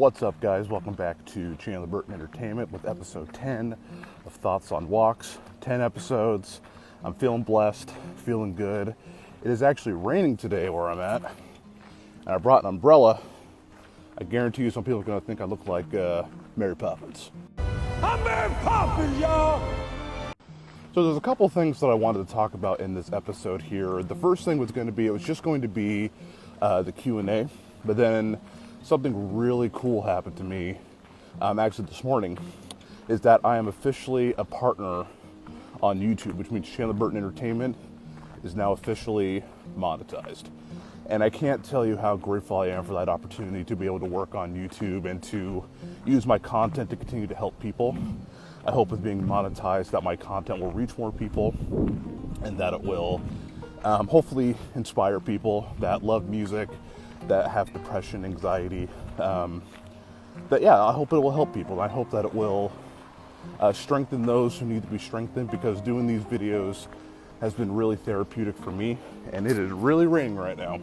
What's up, guys? Welcome back to Chandler Burton Entertainment with episode 10 of Thoughts on Walks. 10 episodes. I'm feeling blessed, feeling good. It is actually raining today where I'm at, and I brought an umbrella. I guarantee you some people are going to think I look like Mary Poppins. I'm Mary Poppins, y'all! So there's a couple things that I wanted to talk about in this episode here. The first thing was just going to be the Q&A, but then something really cool happened to me actually this morning, is that I am officially a partner on YouTube, which means Chandler Burton Entertainment is now officially monetized. And I can't tell you how grateful I am for that opportunity to be able to work on YouTube and to use my content to continue to help people. I hope with being monetized that my content will reach more people and that it will hopefully inspire people that love music, that have depression, anxiety. I hope it will help people. I hope that it will strengthen those who need to be strengthened, because doing these videos has been really therapeutic for me, and it is really raining right now,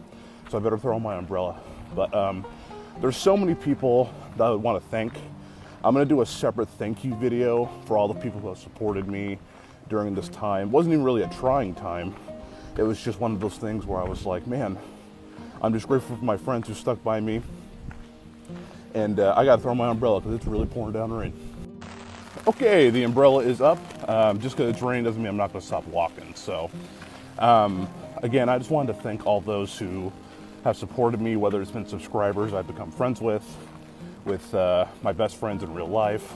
so I better throw on my umbrella. But there's so many people that I would want to thank. I'm going to do a separate thank you video for all the people who have supported me during this time. It wasn't even really a trying time. It was just one of those things where I was like, man, I'm just grateful for my friends who stuck by me. And I got to throw my umbrella because it's really pouring down rain. Okay, the umbrella is up. Just because it's raining doesn't mean I'm not going to stop walking. So, again, I just wanted to thank all those who have supported me, whether it's been subscribers I've become friends with my best friends in real life,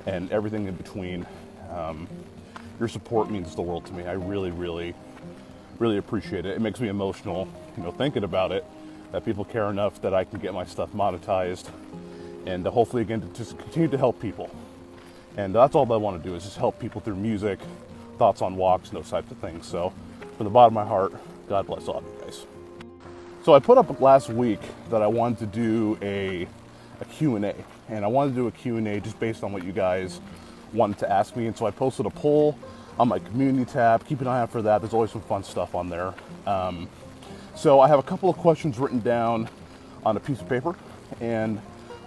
and everything in between. Your support means the world to me. I really, really, really appreciate it. It makes me emotional, thinking about it, that people care enough that I can get my stuff monetized, and hopefully, again, to just continue to help people. And that's all I want to do, is just help people through music, thoughts on walks, and those types of things. So from the bottom of my heart, God bless all of you guys. So I put up last week that I wanted to do a Q&A, and I wanted to do a Q&A just based on what you guys wanted to ask me. And so I posted a poll on my community tab. Keep an eye out for that. There's always some fun stuff on there. So I have a couple of questions written down on a piece of paper, and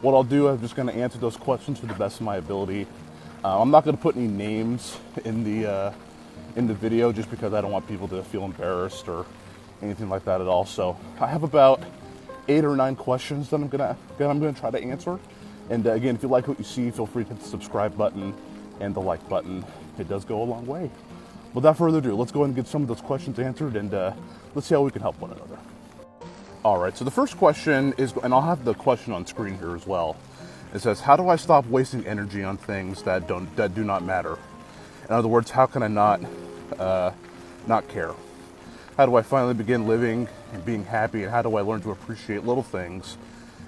what I'll do, I'm just going to answer those questions to the best of my ability. I'm not going to put any names in the video, just because I don't want people to feel embarrassed or anything like that at all. So I have about 8 or 9 questions that I'm gonna try to answer. And again, if you like what you see, feel free to hit the subscribe button and the like button. It does go a long way. Without further ado, let's go ahead and get some of those questions answered, and let's see how we can help one another. All right, so the first question is, and I'll have the question on screen here as well. It says, how do I stop wasting energy on things that do not matter? In other words, how can I not care? How do I finally begin living and being happy? And how do I learn to appreciate little things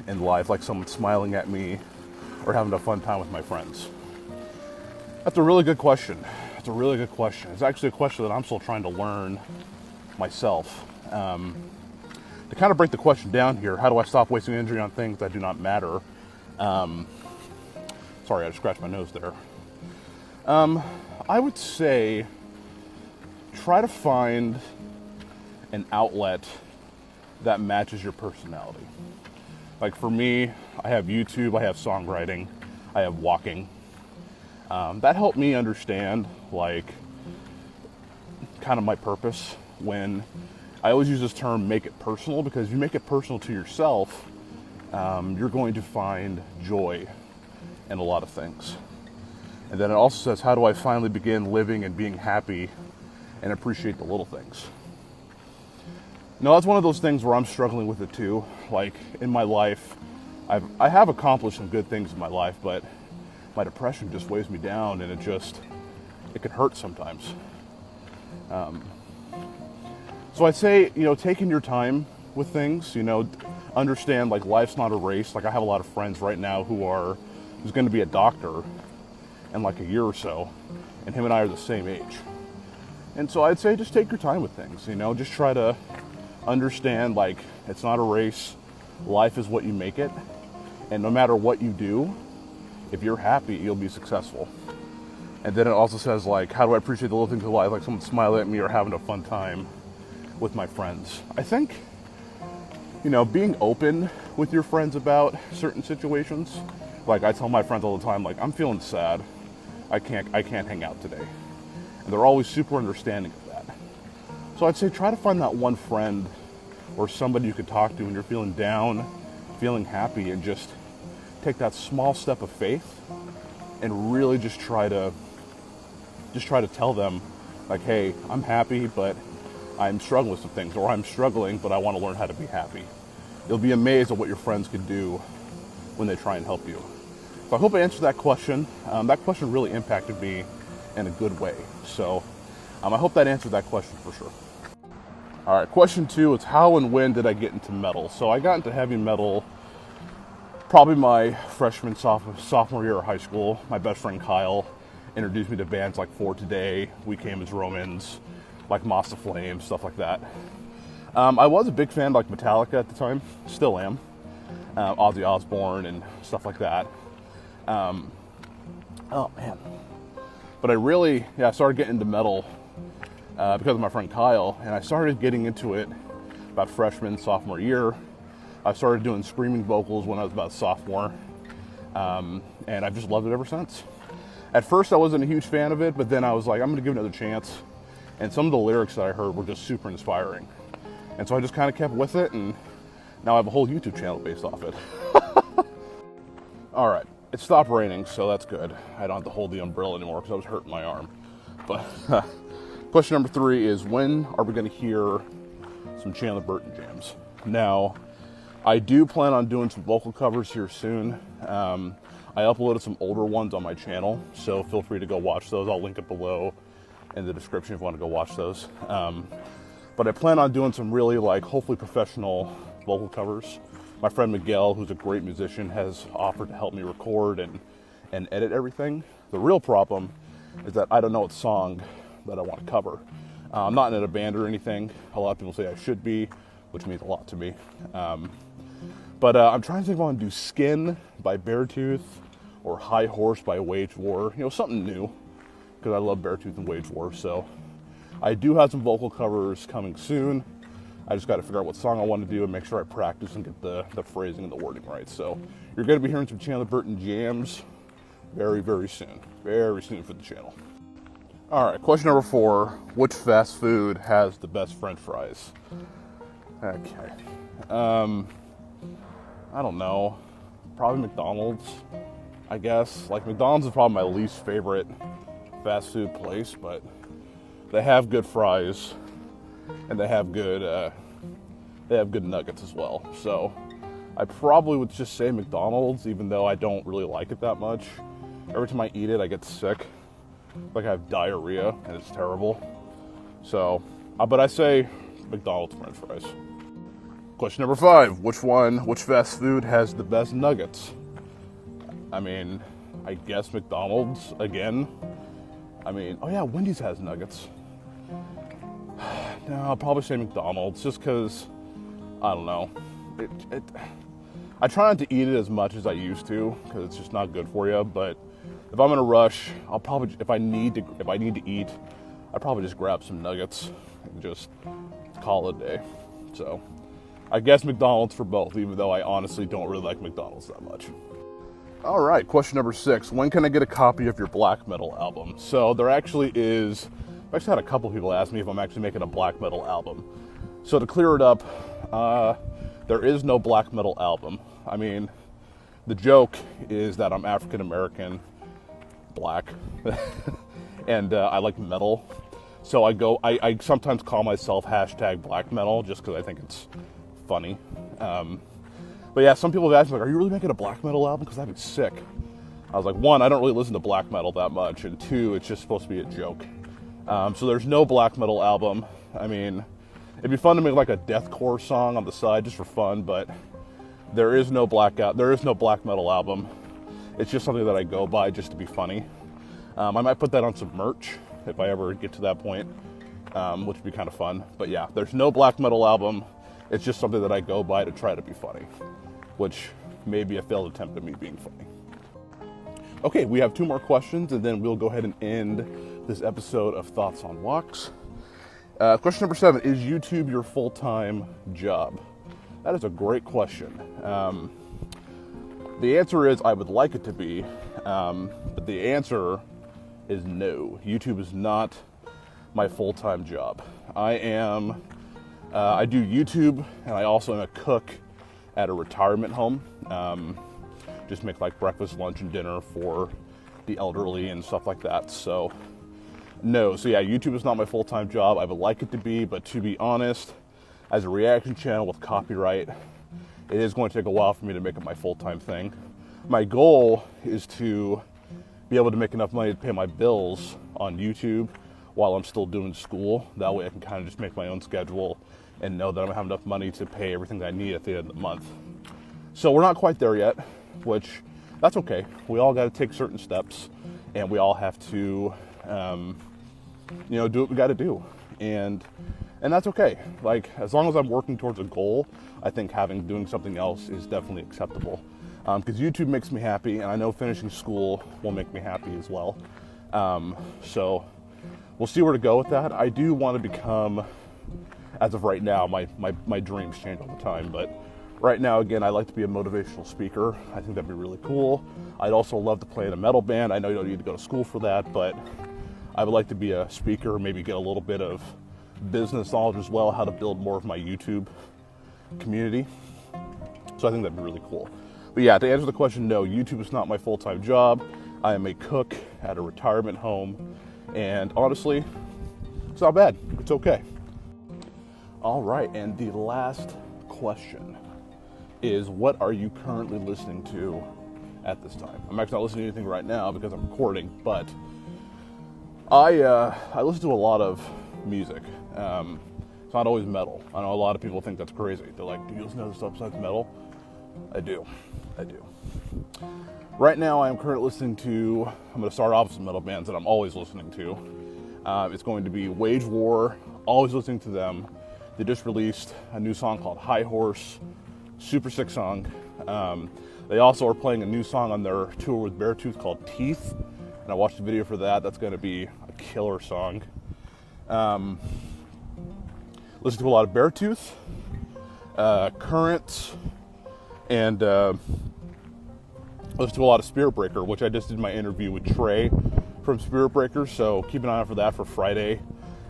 in life, like someone smiling at me or having a fun time with my friends? That's a really good question. It's a really good question. It's actually a question that I'm still trying to learn myself. To kind of break the question down here, how do I stop wasting energy on things that do not matter? Sorry, I just scratched my nose there. I would say try to find an outlet that matches your personality. Like for me, I have YouTube, I have songwriting, I have walking. That helped me understand kind of my purpose. When I always use this term, make it personal, because if you make it personal to yourself, you're going to find joy in a lot of things. And then it also says, how do I finally begin living and being happy and appreciate the little things? No, that's one of those things where I'm struggling with it too. Like in my life, I have accomplished some good things in my life, but my depression just weighs me down, and it can hurt sometimes. So I'd say, taking your time with things, understand life's not a race. I have a lot of friends right now who's going to be a doctor in a year or so, and him and I are the same age. And so I'd say just take your time with things, just try to understand it's not a race. Life is what you make it, and no matter what you do, if you're happy, you'll be successful. And then it also says how do I appreciate the little things in life, someone smiling at me or having a fun time with my friends. I think being open with your friends about certain situations. Like I tell my friends all the time, like, I'm feeling sad. I can't hang out today. And they're always super understanding of that. So I'd say try to find that one friend or somebody you could talk to when you're feeling down, feeling happy, and just take that small step of faith and really just try to tell them, like, hey, I'm happy, but I'm struggling with some things, or I'm struggling, but I want to learn how to be happy. You'll be amazed at what your friends can do when they try and help you. So I hope I answered that question. That question really impacted me in a good way. So I hope that answered that question for sure. All right, question 2 is how and when did I get into metal? So I got into heavy metal probably my freshman, sophomore year of high school. My best friend Kyle introduced me to bands like For Today, We Came as Romans, like Moss of Flame, stuff like that. I was a big fan of like Metallica at the time, still am. Ozzy Osbourne and stuff like that. Oh man. But I started getting into metal because of my friend Kyle, and I started getting into it about freshman, sophomore year. I started doing screaming vocals when I was about a sophomore, and I've just loved it ever since. At first I wasn't a huge fan of it, but then I was like, I'm gonna give it another chance. And some of the lyrics that I heard were just super inspiring. And so I just kind of kept with it, and now I have a whole YouTube channel based off it. All right, it stopped raining, so that's good. I don't have to hold the umbrella anymore because I was hurting my arm. But question number 3 is, when are we gonna hear some Chandler Burton jams? Now, I do plan on doing some vocal covers here soon. I uploaded some older ones on my channel, so feel free to go watch those. I'll link it below in the description if you want to go watch those. But I plan on doing some really, hopefully professional vocal covers. My friend Miguel, who's a great musician, has offered to help me record and edit everything. The real problem is that I don't know what song that I want to cover. I'm not in a band or anything. A lot of people say I should be, which means a lot to me. But I'm trying to think if I want to do Skin by Beartooth or High Horse by Wage War. Something new, because I love Beartooth and Wage War. So I do have some vocal covers coming soon. I just got to figure out what song I want to do and make sure I practice and get the phrasing and the wording right. So you're going to be hearing some Chandler Burton jams very, very soon. Very soon for the channel. All right, question number 4. Which fast food has the best French fries? Okay. I don't know. Probably McDonald's, I guess. McDonald's is probably my least favorite fast food place, but they have good fries and they have good nuggets as well. So I probably would just say McDonald's, even though I don't really like it that much. Every time I eat it, I get sick. I have diarrhea and it's terrible. So, but I say McDonald's French fries. Question number 5, which fast food has the best nuggets? I guess McDonald's again. Oh yeah, Wendy's has nuggets. No, I'll probably say McDonald's just because, I don't know. I try not to eat it as much as I used to because it's just not good for you, but if I'm in a rush, I'll probably, if I need to eat, I'd probably just grab some nuggets and just call it a day. So I guess McDonald's for both, even though I honestly don't really like McDonald's that much. All right, question number 6. When can I get a copy of your black metal album? So there actually is, I've actually had a couple people ask me if I'm actually making a black metal album. So to clear it up, there is no black metal album. The joke is that I'm African American, black, and I like metal. So I sometimes call myself #black metal just because I think it's funny. But yeah, some people have asked me, are you really making a black metal album? Because that'd be sick. I was like, 1, I don't really listen to black metal that much, and 2, it's just supposed to be a joke. So there's no black metal album. It'd be fun to make a deathcore song on the side just for fun, but there is no black metal album. It's just something that I go by just to be funny. I might put that on some merch if I ever get to that point, which would be kind of fun. But yeah, there's no black metal album. It's just something that I go by to try to be funny, which may be a failed attempt at me being funny. Okay, we have 2 more questions, and then we'll go ahead and end this episode of Thoughts on Walks. Question number 7, is YouTube your full-time job? That is a great question. The answer is I would like it to be, but the answer is no. YouTube is not my full-time job. I do YouTube, and I also am a cook at a retirement home. Just make like breakfast, lunch, and dinner for the elderly and stuff like that. So no, so yeah, YouTube is not my full-time job. I would like it to be, but to be honest, as a reaction channel with copyright, it is going to take a while for me to make it my full-time thing. My goal is to be able to make enough money to pay my bills on YouTube while I'm still doing school. That way I can kind of just make my own schedule and know that I'm gonna have enough money to pay everything that I need at the end of the month. So we're not quite there yet, which that's okay. We all gotta take certain steps, and we all have to, do what we gotta do. And that's okay. Like, as long as I'm working towards a goal, I think doing something else is definitely acceptable. Because YouTube makes me happy, and I know finishing school will make me happy as well. So we'll see where to go with that. I do want to become, as of right now, my dreams change all the time, but right now, again, I'd like to be a motivational speaker. I think that'd be really cool. I'd also love to play in a metal band. I know you don't need to go to school for that, but I would like to be a speaker, maybe get a little bit of business knowledge as well, how to build more of my YouTube community. So I think that'd be really cool. But yeah, to answer the question, no, YouTube is not my full-time job. I am a cook at a retirement home, and honestly, it's not bad. It's okay. All right, and the last question is, what are you currently listening to at this time? I'm actually not listening to anything right now because I'm recording, but I listen to a lot of music. It's not always metal. I know a lot of people think that's crazy. They're like, do you listen to other stuff besides metal? I do. Right now, I'm currently listening to, I'm going to start off with some metal bands that I'm always listening to. It's going to be Wage War, always listening to them. They just released a new song called High Horse, super sick song. They also are playing a new song on their tour with Beartooth called Teeth, and I watched the video for that. That's going to be a killer song. Listen to a lot of Beartooth, Current, and listen to a lot of Spirit Breaker, which I just did my interview with Trey from Spirit Breaker, so keep an eye out for that for Friday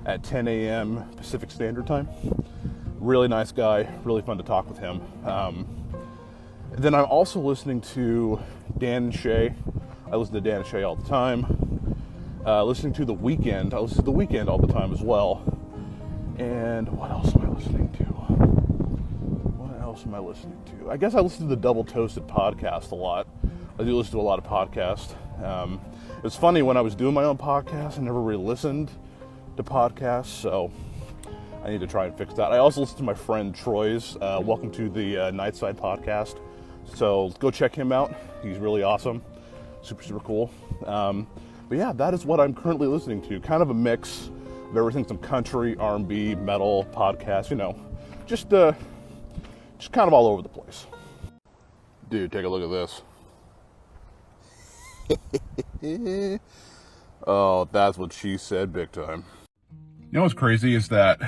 at 10 a.m. Pacific Standard Time. Really nice guy, really fun to talk with him. Then I'm also listening to Dan and Shay. I listen to Dan and Shay all the time. Listening to The Weeknd. I listen to The Weeknd all the time as well. And what else am I listening to? I guess I listen to the Double Toasted podcast a lot. I do listen to a lot of podcasts. It's funny, when I was doing my own podcast, I never really listened to podcasts, so I need to try and fix that. I also listen to my friend Troy's Welcome to the Nightside podcast. So go check him out. He's really awesome. Super, super cool. But yeah, that is what I'm currently listening to. Kind of a mix of everything, some country, R&B, metal, podcasts, just kind of all over the place. Dude, take a look at this. Oh, that's what she said big time. You know what's crazy is that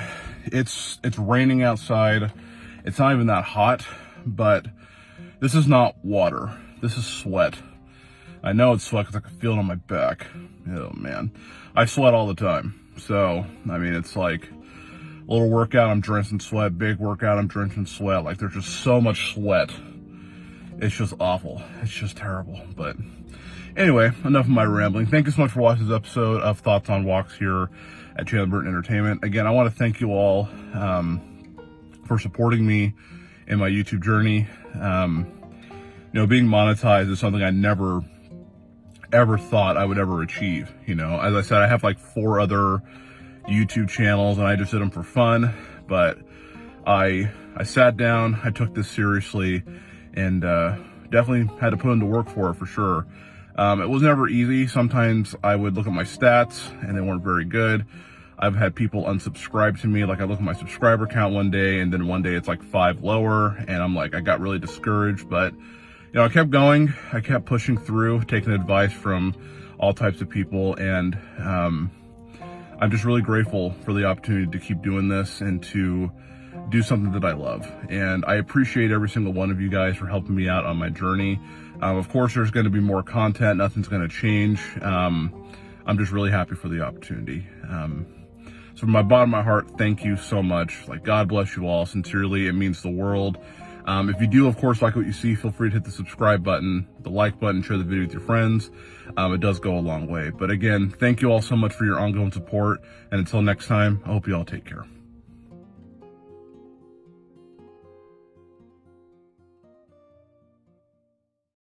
it's raining outside. It's not even that hot, but this is not water. This is sweat. I know it's sweat because I can feel it on my back. Oh man, I sweat all the time. So, I mean, it's like a little workout, I'm drenching sweat. Big workout, I'm drenching sweat. Like, there's just so much sweat. It's just awful. It's just terrible. But anyway, enough of my rambling. Thank you so much for watching this episode of Thoughts on Walks here at Chandler Burton Entertainment. Again, I want to thank you all for supporting me in my YouTube journey. Being monetized is something I never ever thought I would ever achieve. As I said, I have like 4 other YouTube channels and I just did them for fun, but I sat down, I took this seriously, and definitely had to put in the work for it, for sure. It was never easy. Sometimes I would look at my stats and they weren't very good. I've had people unsubscribe to me. Like, I look at my subscriber count one day and then one day it's like 5 lower, and I'm like, I got really discouraged, but I kept going. I kept pushing through, taking advice from all types of people, and I'm just really grateful for the opportunity to keep doing this and to do something that I love. And I appreciate every single one of you guys for helping me out on my journey. Of course, there's going to be more content. Nothing's going to change. I'm just really happy for the opportunity. So from my bottom of my heart, thank you so much. Like, God bless you all. Sincerely, it means the world. If you do, of course, like what you see, feel free to hit the subscribe button, the like button, share the video with your friends. It does go a long way. But again, thank you all so much for your ongoing support. And until next time, I hope you all take care.